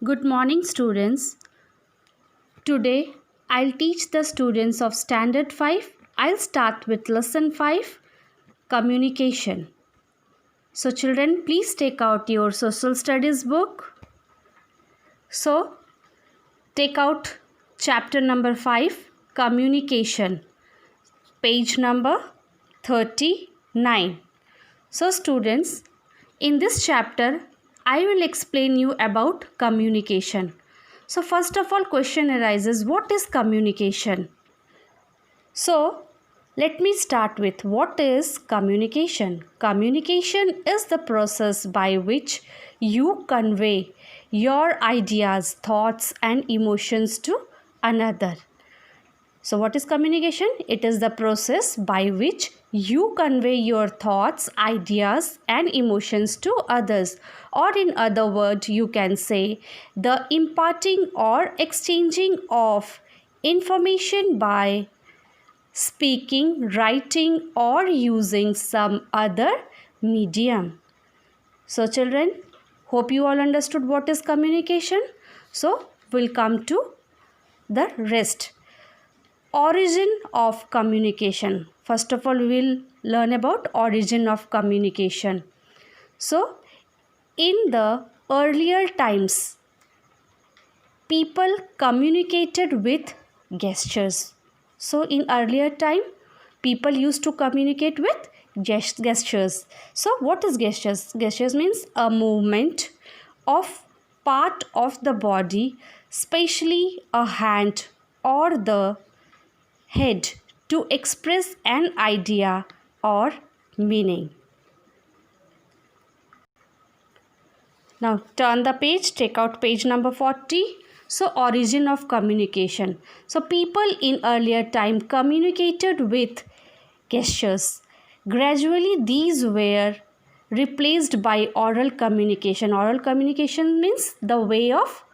Good morning, students. Today, I'll teach the students of Standard 5. I'll start with Lesson 5, Communication. So, children, please take out your Social Studies book. So, take out chapter number 5, Communication, page number 39. So, students, in this chapter, I will explain you about communication. So first of all, question arises, what is communication? So let me start with what is communication. Communication is the process by which you convey your ideas, thoughts and emotions to another. So what is communication? It is the process by which you convey your thoughts, ideas and emotions to others. Or in other words, you can say the imparting or exchanging of information by speaking, writing or using some other medium. So children, hope you all understood what is communication. So we'll come to the rest. Origin of communication. First of all, we'll learn about origin of communication. So, in the earlier times, people communicated with gestures. So, in earlier time, people used to communicate with gestures. So, what is gestures? Gestures means a movement of part of the body, especially a hand or the head, to express an idea or meaning. Now turn the page, take out page number 40. So origin of communication. So people in earlier time communicated with gestures. Gradually these were replaced by oral communication. Oral communication means the way of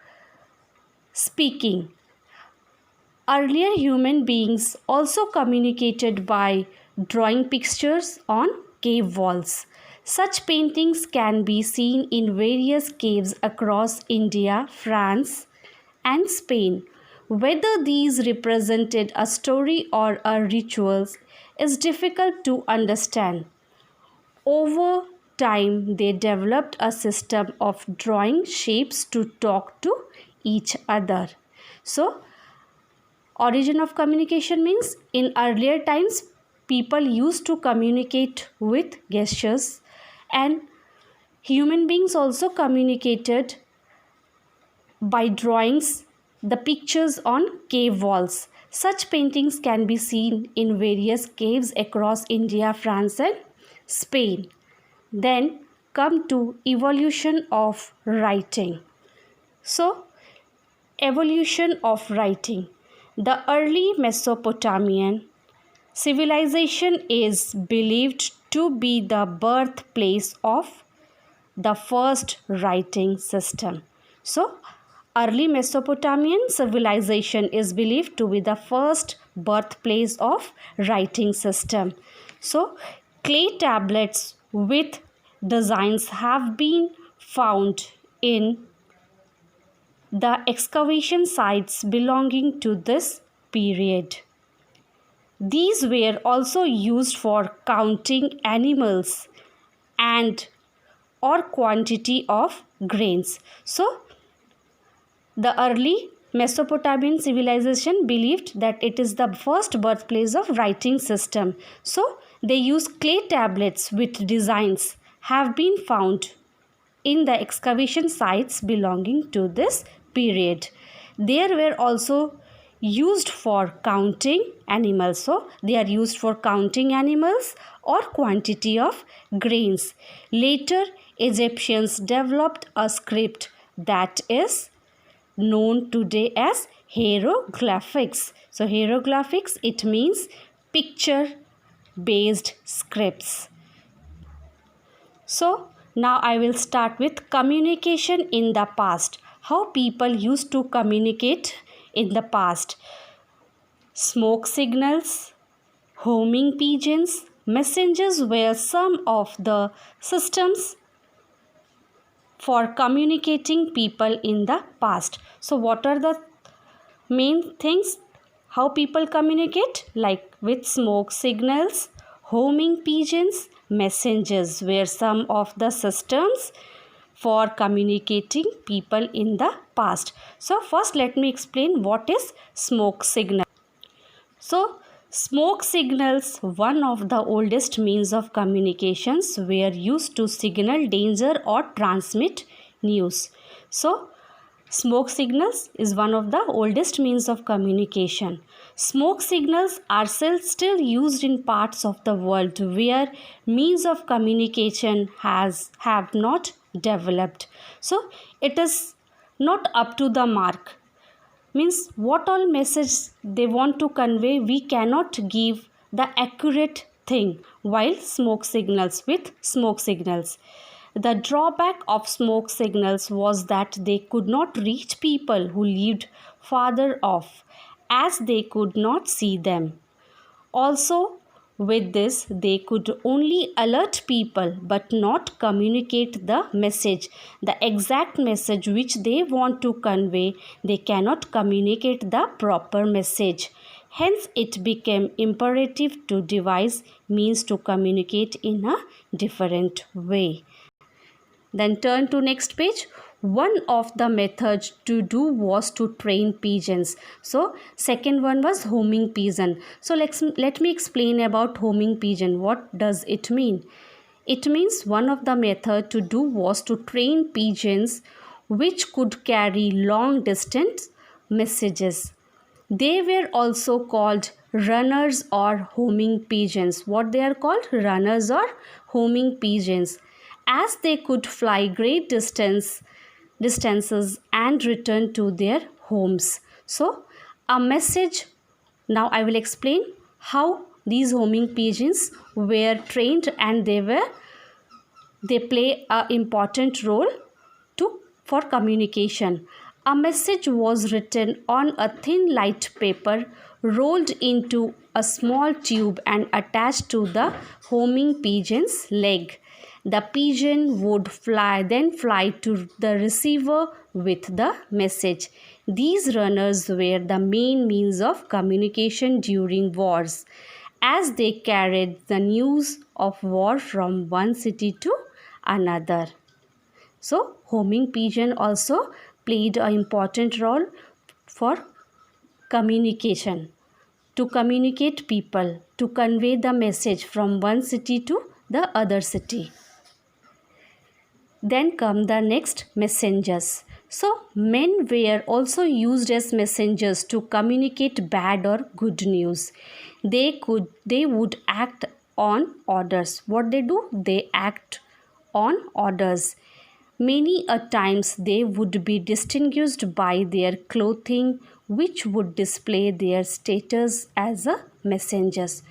speaking. Earlier human beings also communicated by drawing pictures on cave walls. Such paintings can be seen in various caves across India, France, and Spain. Whether these represented a story or a ritual is difficult to understand. Over time, they developed a system of drawing shapes to talk to each other. So, origin of communication means in earlier times people used to communicate with gestures and human beings also communicated by drawings, the pictures on cave walls. Such paintings can be seen in various caves across India, France and Spain. Then come to evolution of writing. So, evolution of writing. The early Mesopotamian civilization is believed to be the birthplace of the first writing system. So, early Mesopotamian civilization is believed to be the first birthplace of writing system. So, clay tablets with designs have been found in the excavation sites belonging to this period. These were also used for counting animals and or quantity of grains. So, the early Mesopotamian civilization believed that it is the first birthplace of writing system. So, they used clay tablets with designs have been found in the excavation sites belonging to this period. They were also used for counting animals. So they are used for counting animals or quantity of grains. Later, Egyptians developed a script that is known today as hieroglyphics. So hieroglyphics, it means picture based scripts. So now I will start with communication in the past. How people used to communicate in the past. Smoke signals, homing pigeons, messengers were some of the systems for communicating people in the past. So what are the main things how people communicate? Like with smoke signals, homing pigeons, messengers were some of the systems for communicating people in the past. So first let me explain what is smoke signal. So smoke signals, one of the oldest means of communications, were used to signal danger or transmit news. So smoke signals is one of the oldest means of communication. Smoke signals are still used in parts of the world where means of communication have not developed. So it is not up to the mark. Means what all message they want to convey, we cannot give the accurate thing while smoke signals with smoke signals. The drawback of smoke signals was that they could not reach people who lived farther off, as they could not see them. Also, with this, they could only alert people but not communicate the message. The exact message which they want to convey, they cannot communicate the proper message. Hence, it became imperative to devise means to communicate in a different way. Then turn to next page. One of the methods to do was to train pigeons. So second one was homing pigeon. So let me explain about homing pigeon. What does it mean? It means one of the method to do was to train pigeons which could carry long distance messages. They were also called runners or homing pigeons. What they are called? Runners or homing pigeons, as they could fly great distances and return to their homes. So a message, now I will explain how these homing pigeons were trained, and they play an important role for communication. A message was written on a thin light paper, rolled into a small tube and attached to the homing pigeon's leg. The pigeon would then fly to the receiver with the message. These runners were the main means of communication during wars, as they carried the news of war from one city to another. So, homing pigeon also played an important role for communication, to communicate people, to convey the message from one city to the other city. Then come the next, messengers. So men were also used as messengers to communicate bad or good news. They would act on orders. What they do? They act on orders. Many a times they would be distinguished by their clothing, which would display their status as a messengers.